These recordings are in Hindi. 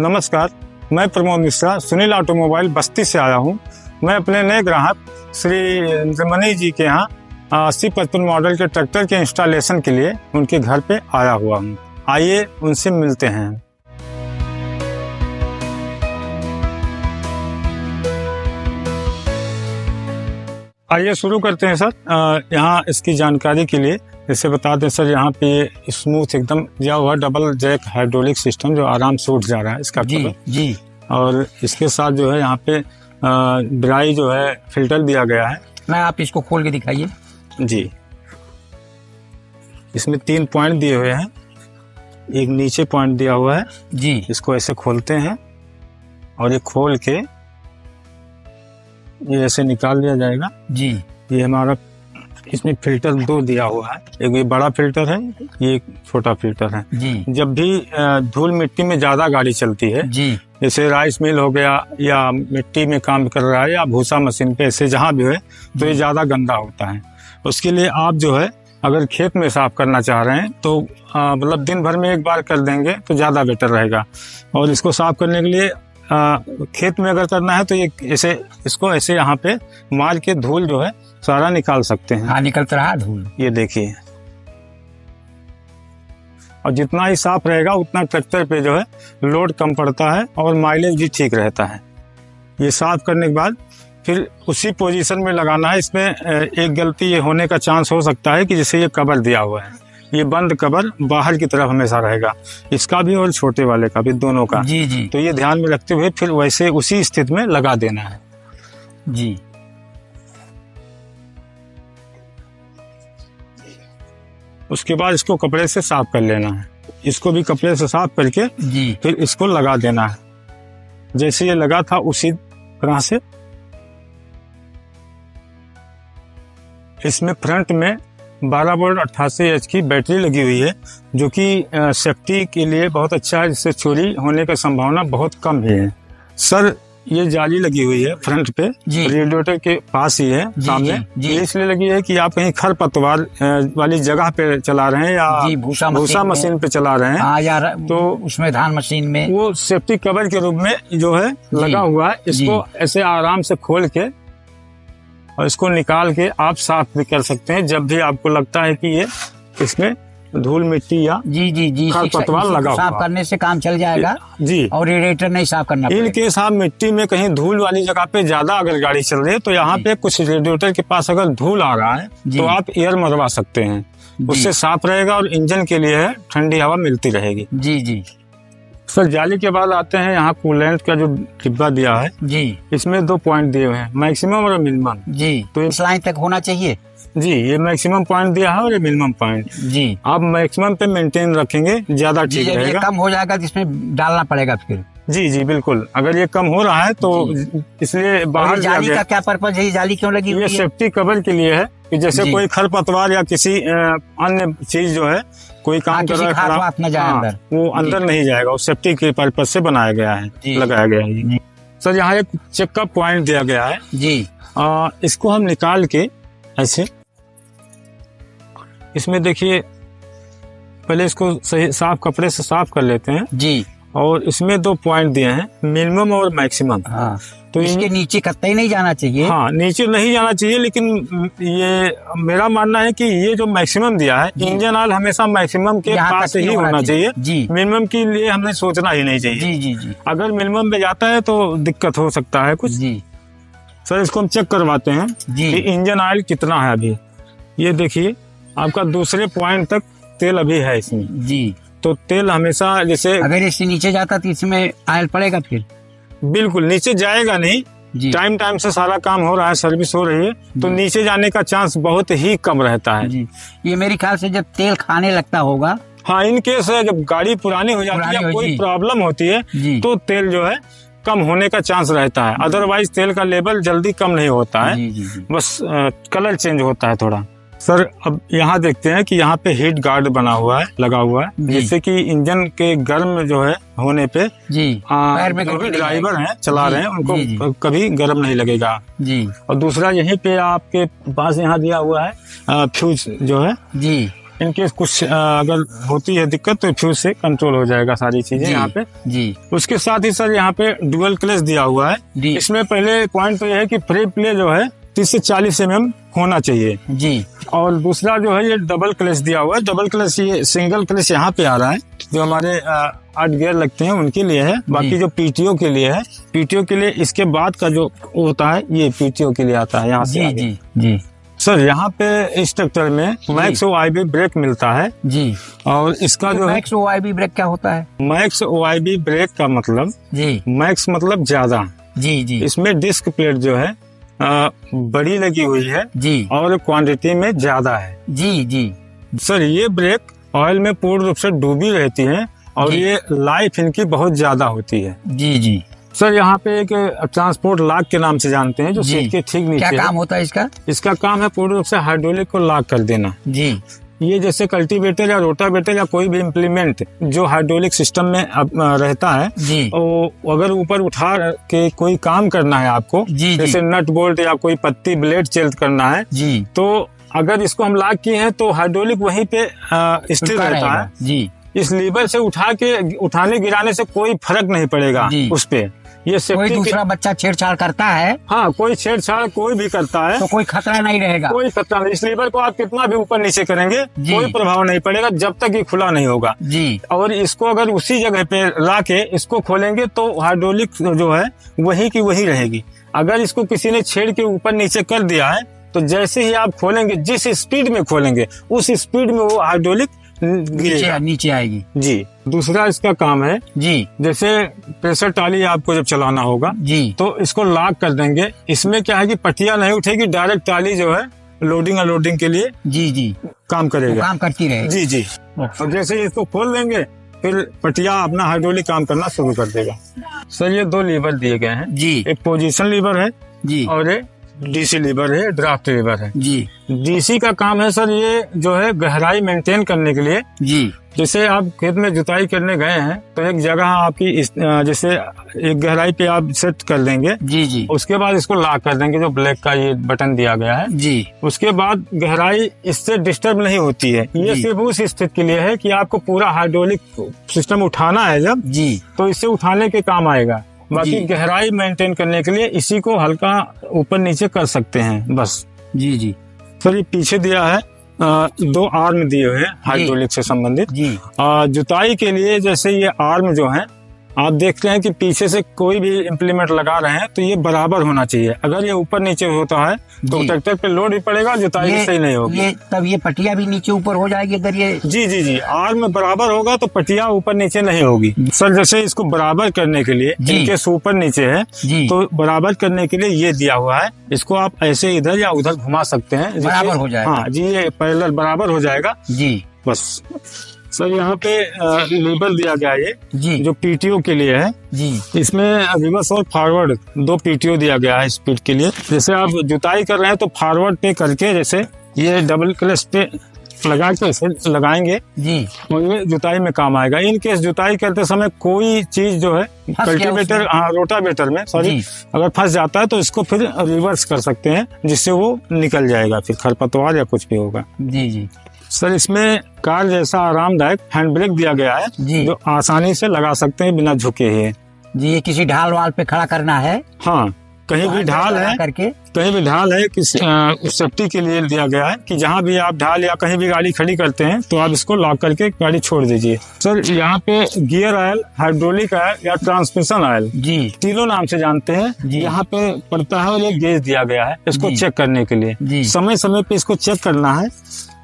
नमस्कार, मैं प्रमोद मिश्रा सुनील ऑटोमोबाइल बस्ती से आया हूं। मैं अपने नए ग्राहक श्री मनी जी के यहाँ 80-55 मॉडल के ट्रैक्टर के इंस्टॉलेशन के लिए उनके घर पे आया हुआ हूं। आइए उनसे मिलते हैं। आइए शुरू करते हैं सर। यहाँ इसकी जानकारी के लिए जैसे बता दें सर, यहाँ पे स्मूथ एकदम दिया हुआ डबल जैक हाइड्रोलिक सिस्टम जो आराम से उठ जा रहा है इसका जी जी। और इसके साथ जो है यहाँ पे ड्राई जो है फिल्टर दिया गया है। मैं आप इसको खोल के दिखाइए जी। इसमें 3 पॉइंट दिए हुए हैं, एक नीचे पॉइंट दिया हुआ है जी। इसको ऐसे खोलते हैं और ये खोल के ये ऐसे निकाल लिया जाएगा जी। ये हमारा इसमें फिल्टर 2 दिया हुआ है, एक ये बड़ा फिल्टर है, ये एक छोटा फिल्टर है जी। जब भी धूल मिट्टी में ज्यादा गाड़ी चलती है जी, जैसे राइस मिल हो गया या मिट्टी में काम कर रहा है या भूसा मशीन पे ऐसे जहाँ भी है तो ये ज्यादा गंदा होता है। उसके लिए आप जो है अगर खेत में साफ करना चाह रहे हैं तो मतलब दिन भर में एक बार कर देंगे तो ज्यादा बेटर रहेगा। और इसको साफ करने के लिए खेत में अगर करना है तो ये ऐसे इसको ऐसे यहाँ पे मार के धूल जो है सारा निकाल सकते हैं। हाँ, निकलता रहा धूल, ये देखिए। और जितना ही साफ रहेगा उतना ट्रैक्टर पे जो है लोड कम पड़ता है और माइलेज भी ठीक रहता है। ये साफ करने के बाद फिर उसी पोजीशन में लगाना है। इसमें एक गलती ये होने का चांस हो सकता है कि जैसे ये कवर दिया हुआ है, ये बंद कवर बाहर की तरफ हमेशा रहेगा, इसका भी और छोटे वाले का भी, दोनों का जी जी। तो ये ध्यान में रखते हुए फिर वैसे उसी स्थिति में लगा देना है जी। उसके बाद इसको कपड़े से साफ कर लेना है। इसको भी कपड़े से साफ करके जी फिर इसको लगा देना है जैसे ये लगा था उसी तरह से। इसमें फ्रंट में 12 वोल्ट 88 एच की बैटरी लगी हुई है जो कि सेफ्टी के लिए बहुत अच्छा है, जिससे चोरी होने का संभावना बहुत कम है। सर ये जाली लगी हुई है फ्रंट पे, रेडिएटर के पास ही है सामने। ये इसलिए लगी है कि आप कहीं खरपतवार वाली जगह पे चला रहे हैं या भूसा मशीन पे चला रहे हैं यार, तो उसमें धान मशीन में वो सेफ्टी कवर के रूप में जो है लगा हुआ है। इसको ऐसे आराम से खोल के और इसको निकाल के आप साफ भी कर सकते हैं जब भी आपको लगता है कि ये इसमें धूल मिट्टी या जी जी जी खरपतवार लगा हुआ। साफ करने से काम चल जाएगा जी। और रेडिएटर नहीं साफ करना पड़ेगा। इन केस आप मिट्टी में कहीं धूल वाली जगह पे ज्यादा अगर गाड़ी चल रही है तो यहाँ पे कुछ रेडिएटर के पास अगर धूल आ रहा है तो आप एयर मरवा सकते हैं, उससे साफ रहेगा और इंजन के लिए ठंडी हवा मिलती रहेगी। जी जी। सर जाली के बाद आते हैं यहाँ कूलेंट का जो डिब्बा दिया है जी। इसमें 2 पॉइंट दिए हुए हैं, मैक्सिमम और मिनिमम जी। तो इस लाइन तक होना चाहिए जी। ये मैक्सिमम पॉइंट दिया है और ये मिनिमम पॉइंट जी। आप मैक्सिमम पे मेंटेन रखेंगे ज्यादा ठीक रहेगा। कम हो जाएगा जिसमें डालना पड़ेगा फिर। जी जी बिल्कुल, अगर ये कम हो रहा है तो इसलिए बाहर जाली का क्या पर्पज है, जाली क्यों लगी हुई है? ये सेफ्टी कवर के लिए है कि जैसे कोई खरपतवार या किसी अन्य चीज जो है कोई काम कर रहा है वो अंदर नहीं जाएगा, वो सेफ्टी के पर्पज से बनाया गया है, लगाया गया है। सर यहाँ एक चेकअप पॉइंट दिया गया है जी। इसको हम निकाल के ऐसे इसमें देखिए पहले इसको सही साफ कपड़े से साफ कर लेते हैं जी। और इसमें 2 पॉइंट दिए हैं, मिनिमम और मैक्सिमम। हाँ, तो इसके नीचे कतई नहीं जाना चाहिए। हाँ, नीचे नहीं जाना चाहिए, लेकिन ये मेरा मानना है कि ये जो मैक्सिमम दिया है इंजन ऑयल हमेशा मैक्सिमम के पास ही होना चाहिए जी। मिनिमम के लिए हमने सोचना ही नहीं चाहिए जी जी जी। अगर मिनिमम में जाता है तो दिक्कत हो सकता है कुछ जी। सर इसको हम चेक करवाते हैं कि इंजन ऑयल कितना है अभी। ये देखिए आपका दूसरे पॉइंट तक तेल अभी है इसमें जी। तो तेल हमेशा जैसे अगर इससे नीचे जाता तो इसमें ऑयल पड़ेगा फिर? बिल्कुल नीचे जाएगा नहीं, टाइम से सारा काम हो रहा है, सर्विस हो रही है तो नीचे जाने का चांस बहुत ही कम रहता है जी। ये मेरे ख्याल से जब तेल खाने लगता होगा, हाँ इन केस जब गाड़ी पुरानी हो जाती है, कोई प्रॉब्लम होती है तो तेल जो है कम होने का चांस रहता है, अदरवाइज तेल का लेवल जल्दी कम नहीं होता है, बस कलर चेंज होता है थोड़ा। सर अब यहाँ देखते हैं कि यहाँ पे हीट गार्ड बना हुआ है, लगा हुआ है, जिससे कि इंजन के गर्म जो है होने पे जी जो भी ड्राइवर हैं चला रहे हैं उनको कभी गर्म नहीं लगेगा जी। और दूसरा यहीं पे आपके पास यहाँ दिया हुआ है फ्यूज जो है जी, इनकेस कुछ अगर होती है दिक्कत तो फ्यूज से कंट्रोल हो जाएगा सारी चीजें यहाँ पे जी। उसके साथ ही सर यहाँ पे डुअल क्लच दिया हुआ है। इसमें पहले पॉइंट तो यह है कि फ्री प्ले जो है 30 से 40 mm होना चाहिए जी। और दूसरा जो है ये डबल क्लच दिया हुआ है। डबल क्लच, ये सिंगल क्लच यहाँ पे आ रहा है जो हमारे 8 गियर लगते हैं उनके लिए है। बाकी जो पीटीओ के लिए है, पीटीओ के लिए इसके बाद का जो होता है ये पीटीओ के लिए आता है यहाँ से आगे। जी। सर यहाँ पे इस ट्रैक्टर में मैक्स OIB ब्रेक मिलता है जी। और इसका जो मैक्स OIB ब्रेक क्या होता है? मैक्स OIB ब्रेक का मतलब जी, मैक्स मतलब ज्यादा जी। इसमें डिस्क प्लेट जो है बड़ी लगी हुई है जी और क्वांटिटी में ज्यादा है जी। सर ये ब्रेक ऑयल में पूर्ण रूप से डूबी रहती है और ये लाइफ इनकी बहुत ज्यादा होती है जी। सर यहाँ पे एक ट्रांसपोर्ट लॉक के नाम से जानते हैं जो सीट के ठीक नीचे। क्या काम होता है इसका? इसका काम है पूर्ण रूप से हाइड्रोलिक को लॉक कर देना जी। ये जैसे कल्टीवेटर या रोटावेटर या कोई भी इम्प्लीमेंट जो हाइड्रोलिक सिस्टम में रहता है जी, तो अगर ऊपर उठा के कोई काम करना है आपको जी, जैसे नट बोल्ट या कोई पत्ती ब्लेड चेंज करना है जी, तो अगर इसको हम लॉक किए हैं तो हाइड्रोलिक वहीं पे स्थिर रहता है जी। इस लीवर से उठाने गिराने से कोई फर्क नहीं पड़ेगा उस पे। ये कोई दूसरा बच्चा छेड़छाड़ करता है, हाँ कोई छेड़छाड़ कोई भी करता है तो कोई खतरा नहीं रहेगा, कोई खतरा नहीं। इस लीवर को आप कितना भी ऊपर नीचे करेंगे कोई प्रभाव नहीं पड़ेगा जब तक ये खुला नहीं होगा जी। और इसको अगर उसी जगह पे ला के इसको खोलेंगे तो हाइड्रोलिक जो है वही की वही रहेगी। अगर इसको किसी ने छेड़ के ऊपर नीचे कर दिया है तो जैसे ही आप खोलेंगे, जिस स्पीड में खोलेंगे उस स्पीड में वो हाइड्रोलिक नीचे आएगी जी। दूसरा इसका काम है जी, जैसे प्रेशर टाली आपको जब चलाना होगा जी तो इसको लॉक कर देंगे। इसमें क्या है कि पटिया नहीं उठेगी, डायरेक्ट टाली जो है लोडिंग अनलोडिंग के लिए जी काम करेगा, काम करती रहेगी जी। और जैसे ही इसको खोल देंगे फिर पटिया अपना हाइड्रोलिक काम करना शुरू कर देगा। सर ये 2 लीवर दिए गए हैं जी, एक पोजीशन लीवर है जी और एक डीसी लीवर है, ड्राफ्ट लीवर है जी। डीसी का काम है सर ये जो है गहराई मेंटेन करने के लिए जी। जैसे आप खेत में जुताई करने गए हैं तो एक जगह आपकी जैसे एक गहराई पे आप सेट कर देंगे जी। उसके बाद इसको लॉक कर देंगे, जो ब्लैक का ये बटन दिया गया है जी। उसके बाद गहराई इससे डिस्टर्ब नहीं होती है। ये सिर्फ उस स्थिति के लिए है कि आपको पूरा हाइड्रोलिक सिस्टम उठाना है जब जी तो इससे उठाने के काम आएगा। बाकी गहराई मेंटेन करने के लिए इसी को हल्का ऊपर नीचे कर सकते हैं बस जी। सर ये पीछे दिया है 2 आर्म दिए हुए हैं हाइड्रोलिक से संबंधित जी। जुताई के लिए जैसे ये आर्म जो है आप देख रहे हैं कि पीछे से कोई भी इम्प्लीमेंट लगा रहे हैं तो ये बराबर होना चाहिए। अगर ये ऊपर नीचे होता है तो ट्रैक्टर पे लोड भी पड़ेगा, जुताई सही नहीं होगी। तब ये पटिया भी नीचे ऊपर हो जाएगी अगर ये जी। आर्म बराबर होगा तो पटिया ऊपर नीचे नहीं होगी। सर जैसे इसको बराबर करने के लिए इनकेस ऊपर नीचे है तो बराबर करने के लिए ये दिया हुआ है। इसको आप ऐसे इधर या उधर घुमा सकते हैं, बराबर हो जाएगा। हाँ जी, ये पैरेलल बराबर हो जाएगा जी बस। सर यहाँ पे लेबल दिया गया है ये जो पीटीओ के लिए है जी। इसमें रिवर्स और फॉरवर्ड 2 पीटीओ दिया गया है स्पीड के लिए। जैसे आप जुताई कर रहे हैं तो फॉरवर्ड पे करके जैसे ये डबल क्लच पे लगा के ऐसे लगाएंगे जी और ये जुताई में काम आएगा। इन केस जुताई करते समय कोई चीज जो है कल्टीवेटर रोटावेटर में अगर फंस जाता है तो इसको फिर रिवर्स कर सकते हैं जिससे वो निकल जाएगा, फिर खरपतवार या कुछ भी होगा जी। सर इसमें कार जैसा आरामदायक हैंड ब्रेक दिया गया है जो आसानी से लगा सकते हैं बिना झुके हुए जी। ये किसी ढाल वाल पे खड़ा करना है, हाँ कहीं भी ढाल है करके कहीं भी ढाल है किसी सेफ्टी के लिए दिया गया है कि जहाँ भी आप ढाल या कहीं भी गाड़ी खड़ी करते हैं तो आप इसको लॉक करके गाड़ी छोड़ दीजिए। सर यहाँ पे गियर ऑयल, हाइड्रोलिक ऑयल या ट्रांसमिशन ऑयल जी तीनों नाम से जानते हैं यहाँ पे पड़ता है और एक गेज दिया गया है इसको चेक करने के लिए। समय समय पे इसको चेक करना है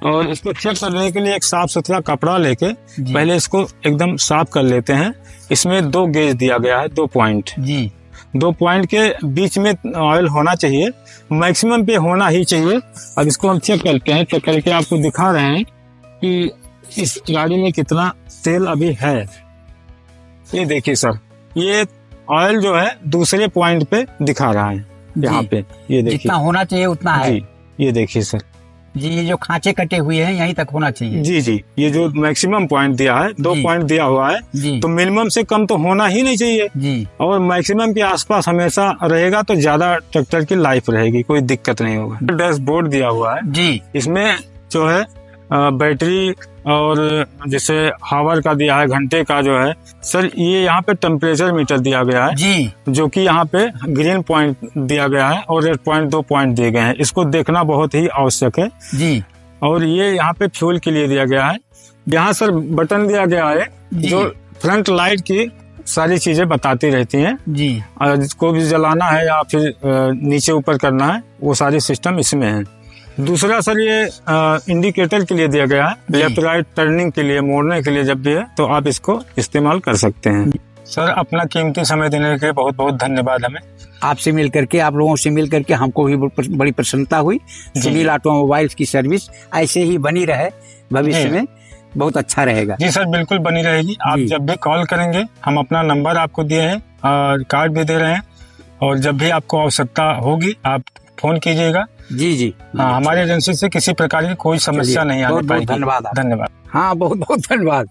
और इसको चेक करने के लिए एक साफ सुथरा कपड़ा लेके पहले इसको एकदम साफ कर लेते हैं। इसमें 2 गेज दिया गया है, 2 पॉइंट जी। 2 पॉइंट के बीच में ऑयल होना चाहिए, मैक्सिमम पे होना ही चाहिए। अब इसको हम चेक करते हैं, चेक करके आपको दिखा रहे हैं कि इस गाड़ी में कितना तेल अभी है। ये देखिए सर, ये ऑयल जो है दूसरे पॉइंट पे दिखा रहा है यहाँ पे, ये देखिए जितना होना चाहिए उतना है जी। ये देखिए सर जी, ये जो खांचे कटे हुए हैं यहीं तक होना चाहिए जी। ये जो मैक्सिमम पॉइंट दिया है 2 पॉइंट दिया हुआ है तो मिनिमम से कम तो होना ही नहीं चाहिए जी। और मैक्सिमम के आसपास हमेशा रहेगा तो ज्यादा ट्रैक्टर की लाइफ रहेगी, कोई दिक्कत नहीं होगा। डैशबोर्ड दिया हुआ है जी, इसमें जो है बैटरी और जैसे हावर का दिया है, घंटे का जो है सर, ये यहाँ पे टेम्परेचर मीटर दिया गया है जी, जो कि यहाँ पे ग्रीन पॉइंट दिया गया है और रेड पॉइंट 2 पॉइंट दिए गए हैं। इसको देखना बहुत ही आवश्यक है जी। और ये यहाँ पे फ्यूल के लिए दिया गया है। यहाँ सर बटन दिया गया है जो फ्रंट लाइट की सारी चीजें बताती रहती हैं जी। जिसको भी जलाना है या फिर नीचे ऊपर करना है, वो सारे सिस्टम इसमें है। दूसरा सर ये इंडिकेटर के लिए दिया गया है, लेफ्ट राइट टर्निंग के लिए, मोड़ने के लिए जब भी है तो आप इसको इस्तेमाल कर सकते हैं। सर अपना कीमती समय देने के बहुत बहुत धन्यवाद। हमें आपसे मिल करके, आप लोगों से मिल करके हमको भी बड़ी प्रसन्नता हुई। सुनील ऑटोमोबाइल्स की सर्विस ऐसे ही बनी रहे, भविष्य में बहुत अच्छा रहेगा। जी सर, बिल्कुल बनी रहेगी। आप जब भी कॉल करेंगे, हम अपना नंबर आपको दिए हैं और कार्ड भी दे रहे हैं, और जब भी आपको आवश्यकता होगी आप फोन कीजिएगा। जी जी। हाँ, हमारी एजेंसी से किसी प्रकार की कोई समस्या नहीं आने पाएगी। धन्यवाद। धन्यवाद। हाँ, बहुत बहुत धन्यवाद।